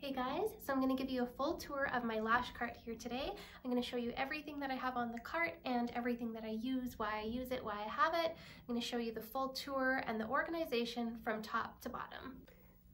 Hey guys, so I'm going to give you a full tour of my lash cart here today. I'm going to show you everything that I have on the cart and everything that I use, why I use it, why I have it. I'm going to show you the full tour and the organization from top to bottom.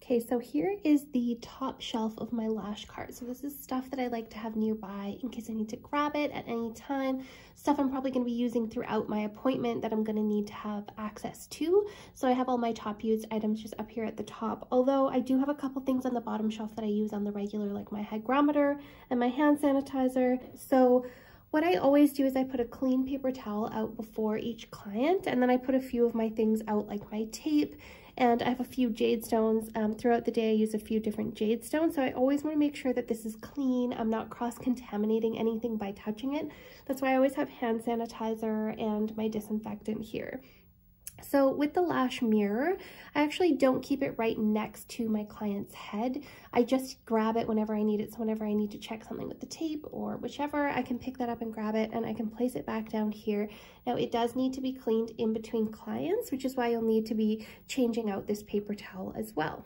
Okay, so here is the top shelf of my lash cart. So this is stuff that I like to have nearby in case I need to grab it at any time. Stuff I'm probably going to be using throughout my appointment that I'm going to need to have access to. So I have all my top used items just up here at the top. Although I do have a couple things on the bottom shelf that I use on the regular, like my hygrometer and my hand sanitizer. So what I always do is I put a clean paper towel out before each client, and then I put a few of my things out, like my tape, and I have a few jade stones. Throughout the day I use a few different jade stones, so I always want to make sure that this is clean. I'm not cross-contaminating anything by touching it. That's why I always have hand sanitizer and my disinfectant here. So with the lash mirror, I actually don't keep it right next to my client's head. I just grab it whenever I need it. So whenever I need to check something with the tape or whichever, I can pick that up and grab it, and I can place it back down here. Now it does need to be cleaned in between clients, which is why you'll need to be changing out this paper towel as well.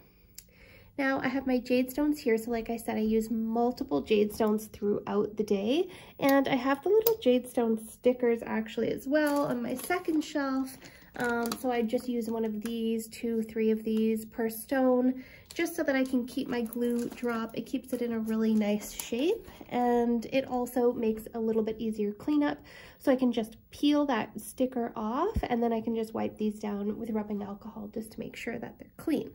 Now I have my jade stones here, so like I said, I use multiple jade stones throughout the day, and I have the little jade stone stickers actually as well on my second shelf. So I just use one of these, 2, 3 of these per stone, just so that I can keep my glue drop. It keeps it in a really nice shape, and it also makes a little bit easier cleanup. So I can just peel that sticker off, and then I can just wipe these down with rubbing alcohol just to make sure that they're clean.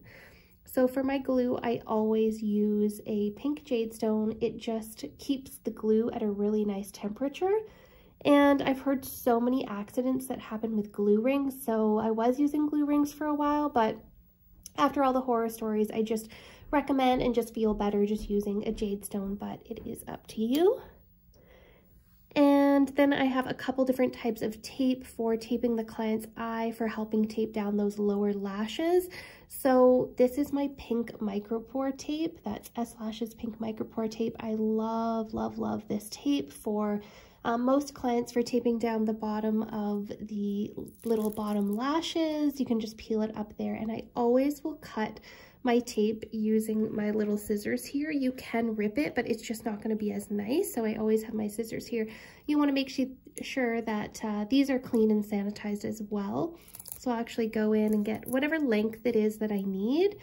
So for my glue, I always use a pink jade stone. It just keeps the glue at a really nice temperature. And I've heard so many accidents that happen with glue rings, so I was using glue rings for a while, but after all the horror stories, I just recommend and just feel better just using a jade stone, but it is up to you. And then I have a couple different types of tape for taping the client's eye, for helping tape down those lower lashes. So this is my pink micropore tape. That's Eslashes pink micropore tape. I love, love, love this tape for most clients for taping down the bottom of the little bottom lashes. You can just peel it up there, and I always will cut my tape using my little scissors here. You can rip it, but it's just not going to be as nice, so I always have my scissors here. You want to make sure that these are clean and sanitized as well. So I'll actually go in and get whatever length it is that I need,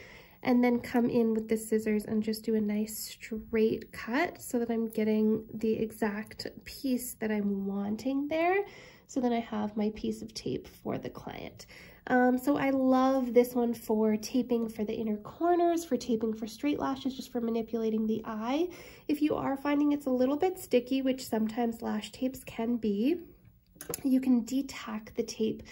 and then come in with the scissors and just do a nice straight cut so that I'm getting the exact piece that I'm wanting there. So then I have my piece of tape for the client. So I love this one for taping for the inner corners, for taping for straight lashes, just for manipulating the eye. If you are finding it's a little bit sticky, which sometimes lash tapes can be, you can detack the tape.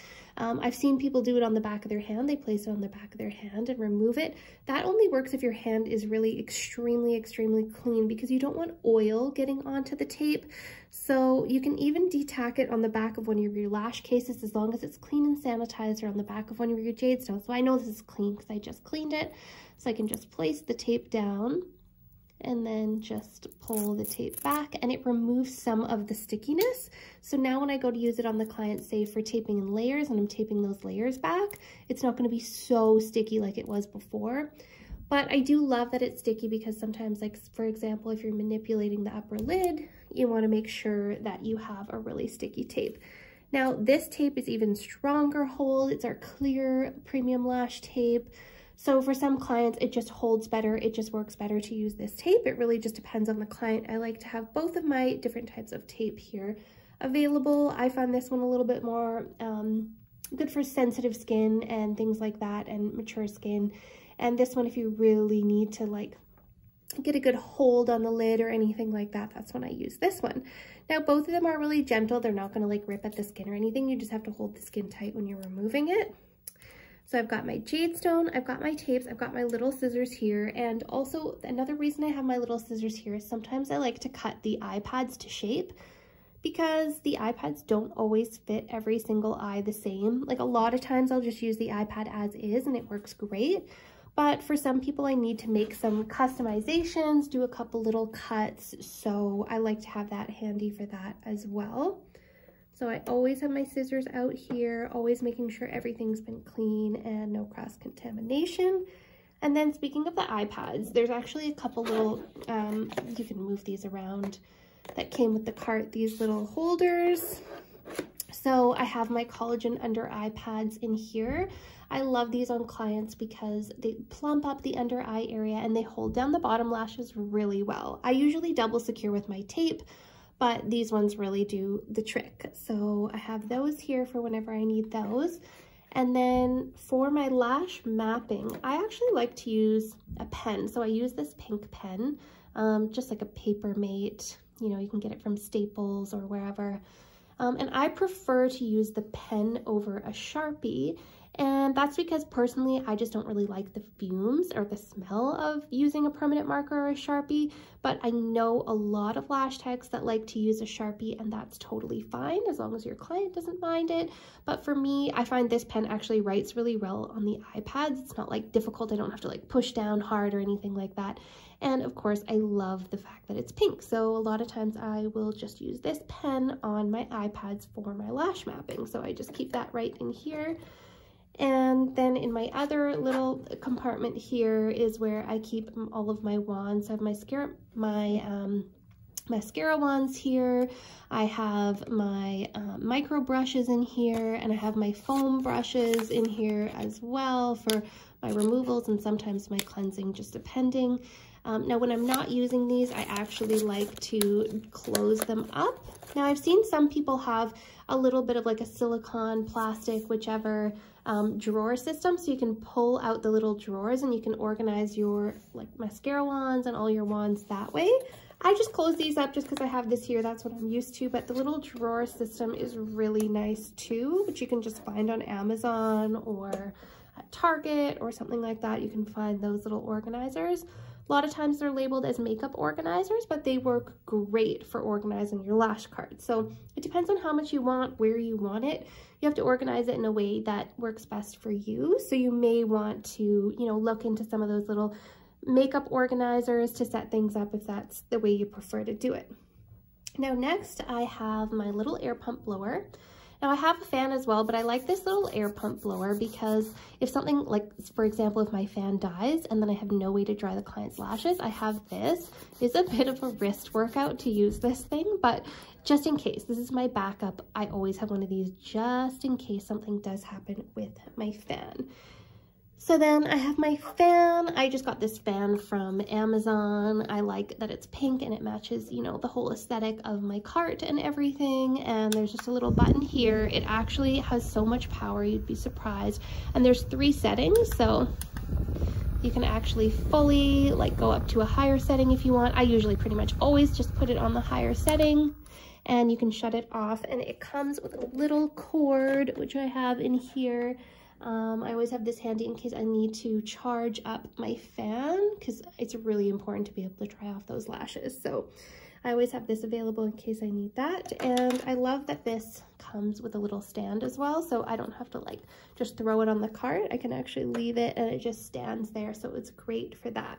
I've seen people do it on the back of their hand. They place it on the back of their hand and remove it. That only works if your hand is really extremely, extremely clean, because you don't want oil getting onto the tape. So you can even detack it on the back of one of your lash cases as long as it's clean and sanitized, or on the back of one of your jade stones. So I know this is clean because I just cleaned it. So I can just place the tape down and then just pull the tape back, and it removes some of the stickiness. So now when I go to use it on the client, say for taping in layers, and I'm taping those layers back, it's not going to be so sticky like it was before. But I do love that it's sticky, because sometimes, like for example, if you're manipulating the upper lid, you want to make sure that you have a really sticky tape. Now this tape is even stronger hold. It's our clear premium lash tape. So for some clients, it just holds better. It just works better to use this tape. It really just depends on the client. I like to have both of my different types of tape here available. I find this one a little bit more good for sensitive skin and things like that, and mature skin. And this one, if you really need to like get a good hold on the lid or anything like that, that's when I use this one. Now both of them are really gentle. They're not going to like rip at the skin or anything. You just have to hold the skin tight when you're removing it. So I've got my jade stone, I've got my tapes, I've got my little scissors here, and also another reason I have my little scissors here is sometimes I like to cut the eye pads to shape, because the eye pads don't always fit every single eye the same. Like a lot of times I'll just use the iPad as is and it works great, but for some people I need to make some customizations, do a couple little cuts, so I like to have that handy for that as well. So I always have my scissors out here, always making sure everything's been clean and no cross-contamination. And then speaking of the iPads, there's actually a couple little, you can move these around, that came with the cart, these little holders. So I have my collagen under eye pads in here. I love these on clients because they plump up the under eye area and they hold down the bottom lashes really well. I usually double secure with my tape, but these ones really do the trick. So I have those here for whenever I need those. And then for my lash mapping, I actually like to use a pen. So I use this pink pen, just like a Paper Mate. You know, you can get it from Staples or wherever. And I prefer to use the pen over a Sharpie. And that's because personally, I just don't really like the fumes or the smell of using a permanent marker or a Sharpie. But I know a lot of lash techs that like to use a Sharpie, and that's totally fine as long as your client doesn't mind it. But for me, I find this pen actually writes really well on the iPads. It's not like difficult. I don't have to like push down hard or anything like that. And of course, I love the fact that it's pink. So a lot of times I will just use this pen on my iPads for my lash mapping. So I just keep that right in here. And then in my other little compartment here is where I keep all of my wands. I have my mascara wands here. I have my micro brushes in here, and I have my foam brushes in here as well for my removals and sometimes my cleansing, just depending. Now, when I'm not using these, I actually like to close them up. Now, I've seen some people have a little bit of like a silicone, plastic, whichever drawer system, so you can pull out the little drawers and you can organize your like mascara wands and all your wands that way. I just close these up just because I have this here. That's what I'm used to, but the little drawer system is really nice too, which you can just find on Amazon or at Target or something like that. You can find those little organizers. A lot of times they're labeled as makeup organizers, but they work great for organizing your lash cards. So it depends on how much you want, where you want it. You have to organize it in a way that works best for you. So you may want to, you know, look into some of those little makeup organizers to set things up if that's the way you prefer to do it. Now next I have my little air pump blower. Now I have a fan as well, but I like this little air pump blower because if something like, for example, if my fan dies and then I have no way to dry the client's lashes, I have this. It's a bit of a wrist workout to use this thing, but just in case, this is my backup. I always have one of these just in case something does happen with my fan. So then I have my fan. I just got this fan from Amazon. I like that it's pink and it matches, you know, the whole aesthetic of my cart and everything. And there's just a little button here. It actually has so much power, you'd be surprised. And there's 3 settings, so you can actually fully like go up to a higher setting if you want. I usually pretty much always just put it on the higher setting, and you can shut it off. And it comes with a little cord, which I have in here. I always have this handy in case I need to charge up my fan, because it's really important to be able to dry off those lashes. So I always have this available in case I need that. And I love that this comes with a little stand as well, so I don't have to like just throw it on the cart. I can actually leave it and it just stands there, so it's great for that.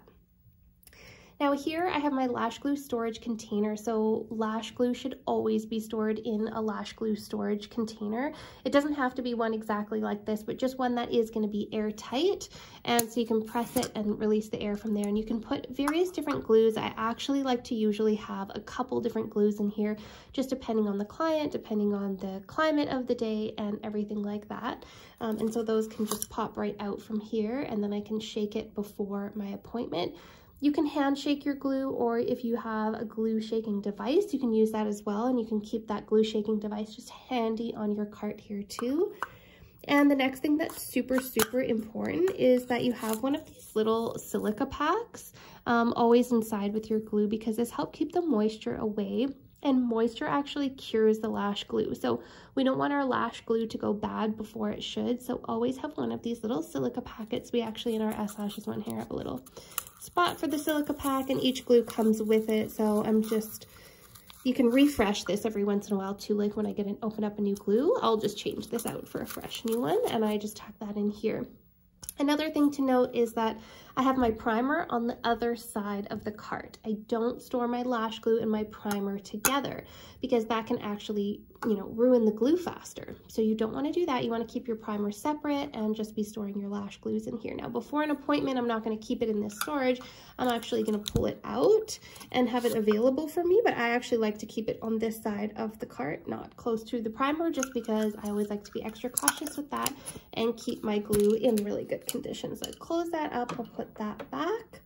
Now here I have my lash glue storage container. So lash glue should always be stored in a lash glue storage container. It doesn't have to be one exactly like this, but just one that is going to be airtight. And so you can press it and release the air from there, and you can put various different glues. I actually like to usually have a couple different glues in here, just depending on the client, depending on the climate of the day and everything like that. And so those can just pop right out from here, and then I can shake it before my appointment. You can hand shake your glue, or if you have a glue shaking device, you can use that as well, and you can keep that glue shaking device just handy on your cart here too. And the next thing that's super, super important is that you have one of these little silica packs always inside with your glue, because this helps keep the moisture away. And moisture actually cures the lash glue. So we don't want our lash glue to go bad before it should. So always have one of these little silica packets. We actually, in our Eslashes one here, have a little spot for the silica pack, and each glue comes with it. So you can refresh this every once in a while too. Like when I open up a new glue, I'll just change this out for a fresh new one, and I just tuck that in here. Another thing to note is that I have my primer on the other side of the cart. I don't store my lash glue and my primer together because that can actually, you know, ruin the glue faster. So you don't want to do that. You want to keep your primer separate and just be storing your lash glues in here. Now, before an appointment, I'm not going to keep it in this storage. I'm actually going to pull it out and have it available for me, but I actually like to keep it on this side of the cart, not close to the primer, just because I always like to be extra cautious with that and keep my glue in really good condition. So I close that up, I'll put that back.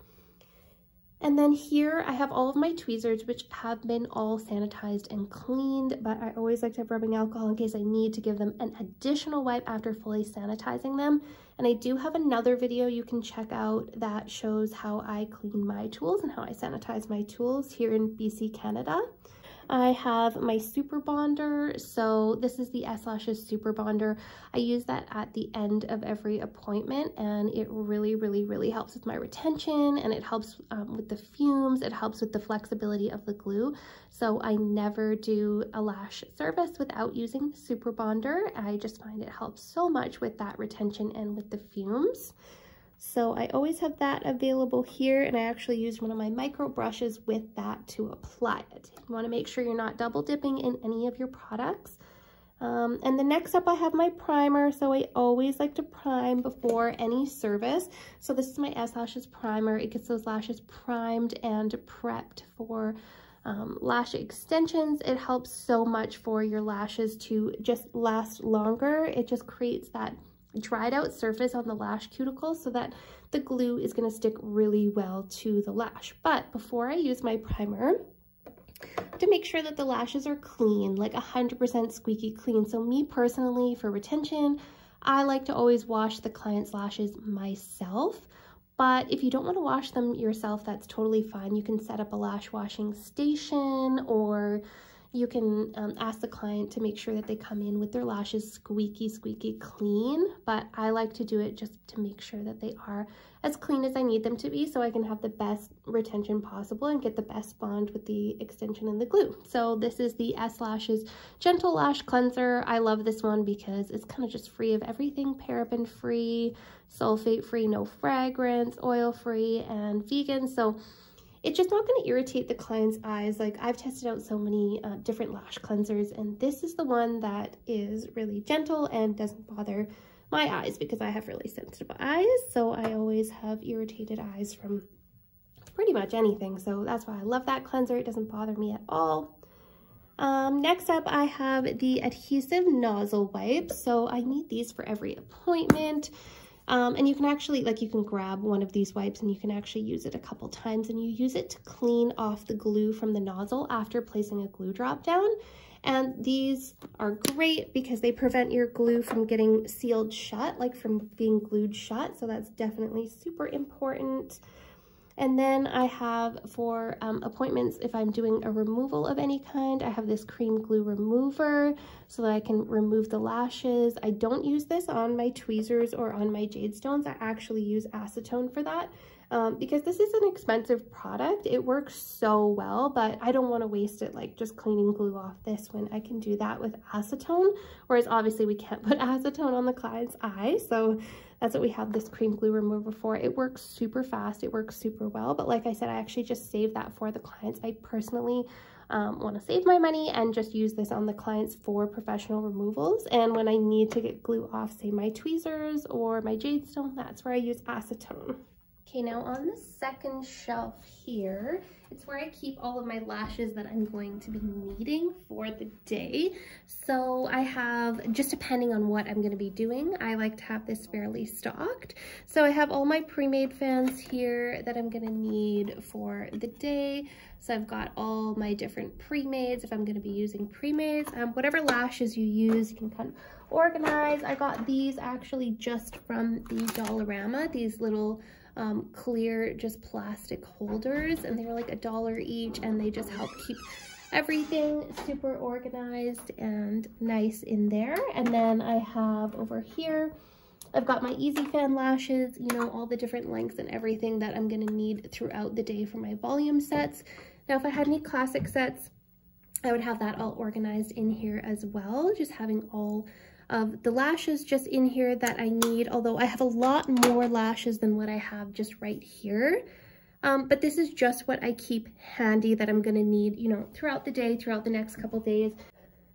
And then here I have all of my tweezers, which have been all sanitized and cleaned, but I always like to have rubbing alcohol in case I need to give them an additional wipe after fully sanitizing them. And I do have another video you can check out that shows how I clean my tools and how I sanitize my tools here in BC, Canada. I have my super bonder. So this is the Eslashes super bonder. I use that at the end of every appointment, and it really helps with my retention, and it helps with the fumes. It helps with the flexibility of the glue. So I never do a lash service without using the super bonder. I just find it helps so much with that retention and with the fumes. So I always have that available here, and I actually use one of my micro brushes with that to apply it. You want to make sure you're not double dipping in any of your products. And the next up, I have my primer. So I always like to prime before any service. So this is my Eslashes primer. It gets those lashes primed and prepped for lash extensions. It helps so much for your lashes to just last longer. It just creates that dried out surface on the lash cuticle so that the glue is going to stick really well to the lash. But before I use my primer, to make sure that the lashes are clean, like 100% squeaky clean. So me personally, for retention, I like to always wash the client's lashes myself. But if you don't want to wash them yourself, that's totally fine. You can set up a lash washing station, or you can ask the client to make sure that they come in with their lashes squeaky clean. But I like to do it just to make sure that they are as clean as I need them to be, so I can have the best retention possible and get the best bond with the extension and the glue. So this is the Eslashes Gentle Lash Cleanser. I love this one because it's kind of just free of everything, paraben free, sulfate free, no fragrance, oil free, and vegan. So it's just not going to irritate the client's eyes. Like, I've tested out so many different lash cleansers, and this is the one that is really gentle and doesn't bother my eyes because I have really sensitive eyes. So I always have irritated eyes from pretty much anything. So that's why I love that cleanser. It doesn't bother me at all. Next up, I have the adhesive nozzle wipes. So I need these for every appointment. And you can actually, like, you can grab one of these wipes and you can actually use it a couple times, and you use it to clean off the glue from the nozzle after placing a glue drop down. And these are great because they prevent your glue from getting sealed shut, like from being glued shut. So that's definitely super important. And then I have for appointments, if I'm doing a removal of any kind, I have this cream glue remover so that I can remove the lashes. I don't use this on my tweezers or on my jade stones. I actually use acetone for that because this is an expensive product. It works so well, but I don't want to waste it like just cleaning glue off this when I can do that with acetone, whereas obviously we can't put acetone on the client's eye. So that's what we have this cream glue remover for. It works super fast. It works super well. But like I said, I actually just saved that for the clients. I personally want to save my money and just use this on the clients for professional removals. And when I need to get glue off, say my tweezers or my jade stone, that's where I use acetone. Okay, now on the second shelf here, it's where I keep all of my lashes that I'm going to be needing for the day. So I have, just depending on what I'm going to be doing, I like to have this fairly stocked. So I have all my pre-made fans here that I'm going to need for the day. So I've got all my different pre-mades if I'm going to be using pre-mades. Whatever lashes you use, you can kind of organize. I got these actually just from the Dollarama, these little clear just plastic holders, and they were like $1 each, and they just help keep everything super organized and nice in there. And then I have over here, I've got my Easy Fan lashes, you know, all the different lengths and everything that I'm going to need throughout the day for my volume sets. Now, if I had any classic sets, I would have that all organized in here as well, just having all of the lashes just in here that I need, although I have a lot more lashes than what I have just right here. But this is just what I keep handy that I'm going to need, you know, throughout the day, throughout the next couple days.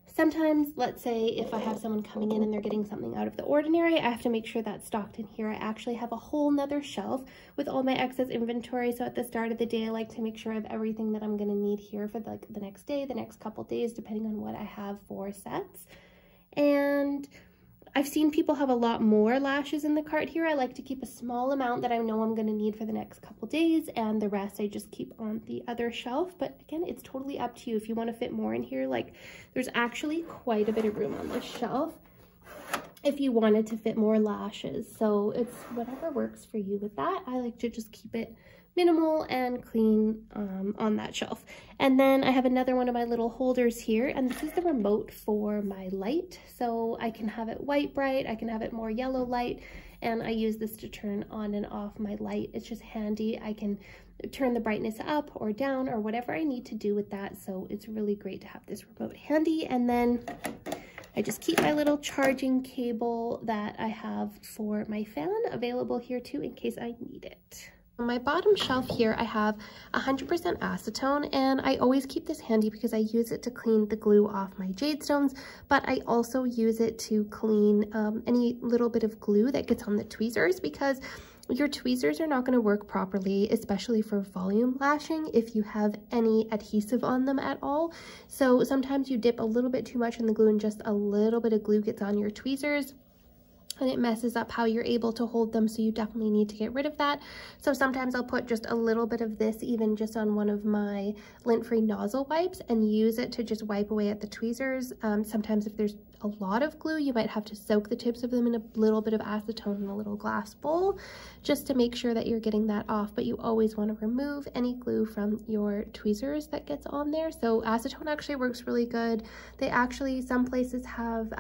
Sometimes, let's say if I have someone coming in and they're getting something out of the ordinary, I have to make sure that's stocked in here. I actually have a whole nother shelf with all my excess inventory. So at the start of the day, I like to make sure I have everything that I'm going to need here for the next day, the next couple days, depending on what I have for sets. And I've seen people have a lot more lashes in the cart here. I like to keep a small amount that I know I'm going to need for the next couple days, and the rest I just keep on the other shelf. But again, it's totally up to you if you want to fit more in here. Like, there's actually quite a bit of room on this shelf if you wanted to fit more lashes. So it's whatever works for you with that. I like to just keep it minimal and clean on that shelf. And then I have another one of my little holders here, and this is the remote for my light. So I can have it white bright, I can have it more yellow light, and I use this to turn on and off my light. It's just handy. I can turn the brightness up or down or whatever I need to do with that. So it's really great to have this remote handy. And then I just keep my little charging cable that I have for my fan available here too in case I need it. On my bottom shelf here, I have 100% acetone, and I always keep this handy because I use it to clean the glue off my jade stones, but I also use it to clean any little bit of glue that gets on the tweezers, because your tweezers are not going to work properly, especially for volume lashing, if you have any adhesive on them at all. So sometimes you dip a little bit too much in the glue and just a little bit of glue gets on your tweezers, and it messes up how you're able to hold them, so you definitely need to get rid of that. So sometimes I'll put just a little bit of this even just on one of my lint-free nozzle wipes and use it to just wipe away at the tweezers. Sometimes if there's a lot of glue, you might have to soak the tips of them in a little bit of acetone in a little glass bowl just to make sure that you're getting that off. But you always want to remove any glue from your tweezers that gets on there. So acetone actually works really good. They actually, some places have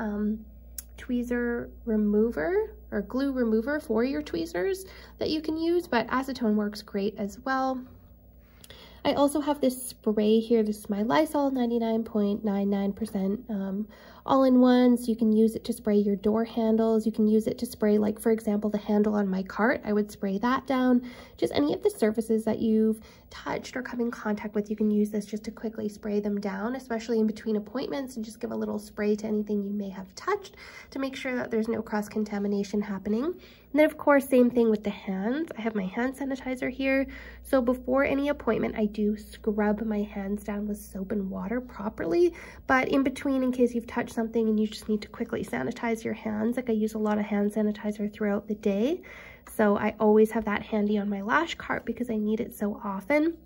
tweezer remover or glue remover for your tweezers that you can use, but acetone works great as well. I also have this spray here. This is my Lysol 99.99% all-in-ones. You can use it to spray your door handles. You can use it to spray, like, for example, the handle on my cart. I would spray that down. Just any of the surfaces that you've touched or come in contact with, you can use this just to quickly spray them down, especially in between appointments, and just give a little spray to anything you may have touched to make sure that there's no cross-contamination happening. And then, of course, same thing with the hands. I have my hand sanitizer here. So before any appointment, I do scrub my hands down with soap and water properly. But in between, in case you've touched something and you just need to quickly sanitize your hands, like I use a lot of hand sanitizer throughout the day. So I always have that handy on my lash cart because I need it so often.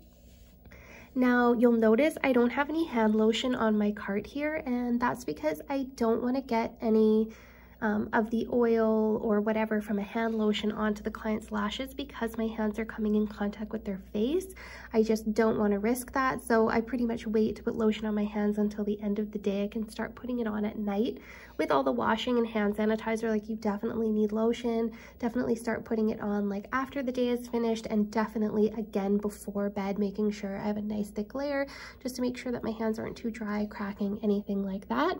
Now, you'll notice I don't have any hand lotion on my cart here, and that's because I don't want to get any of the oil or whatever from a hand lotion onto the client's lashes because my hands are coming in contact with their face. I just don't want to risk that, so I pretty much wait to put lotion on my hands until the end of the day. I can start putting it on at night. With all the washing and hand sanitizer, like, you definitely need lotion. Definitely start putting it on like after the day is finished, and definitely again before bed, making sure I have a nice thick layer just to make sure that my hands aren't too dry, cracking, anything like that.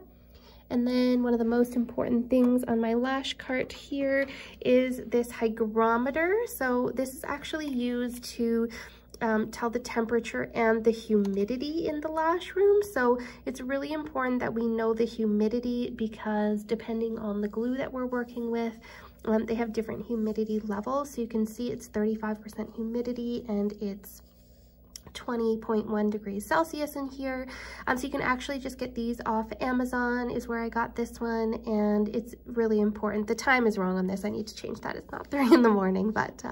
And then one of the most important things on my lash cart here is this hygrometer. So this is actually used to tell the temperature and the humidity in the lash room. So it's really important that we know the humidity, because depending on the glue that we're working with, they have different humidity levels. So you can see it's 35% humidity and it's 20.1 degrees Celsius in here. So you can actually just get these off Amazon is where I got this one, and it's really important. The time is wrong on this. I need to change that. It's not 3 in the morning, but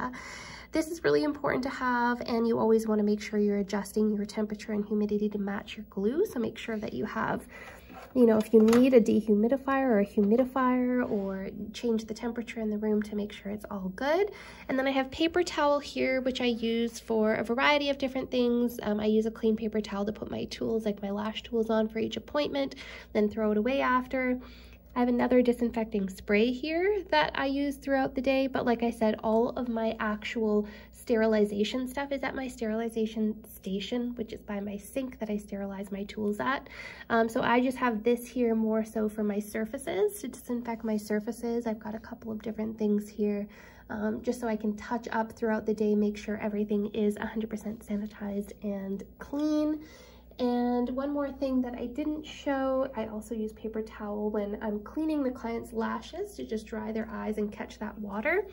this is really important to have, and you always want to make sure you're adjusting your temperature and humidity to match your glue. So make sure that you have, you know, if you need a dehumidifier or a humidifier, or change the temperature in the room to make sure it's all good. And then I have paper towel here, which I use for a variety of different things. I use a clean paper towel to put my tools, like my lash tools, on for each appointment, then throw it away after. I have another disinfecting spray here that I use throughout the day, but like I said, all of my actual sterilization stuff is at my sterilization station, which is by my sink that I sterilize my tools at. So I just have this here more so for my surfaces, to disinfect my surfaces. I've got a couple of different things here, just so I can touch up throughout the day, make sure everything is 100% sanitized and clean. And one more thing that I didn't show, I also use paper towel when I'm cleaning the client's lashes to just dry their eyes and catch that water.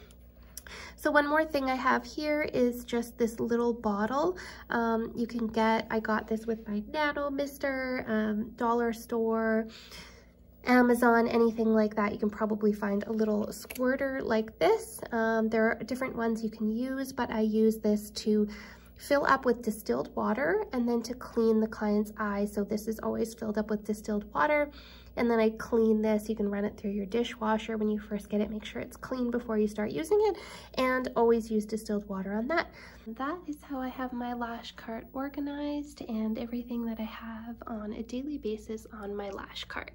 So one more thing I have here is just this little bottle. You can get, I got this with my Nano Mister, dollar store, Amazon, anything like that. You can probably find a little squirter like this. There are different ones you can use, but I use this to fill up with distilled water and then to clean the client's eyes. So this is always filled up with distilled water, and then I clean this. You can run it through your dishwasher when you first get it. Make sure it's clean before you start using it, and always use distilled water on that. That is how I have my lash cart organized and everything that I have on a daily basis on my lash cart.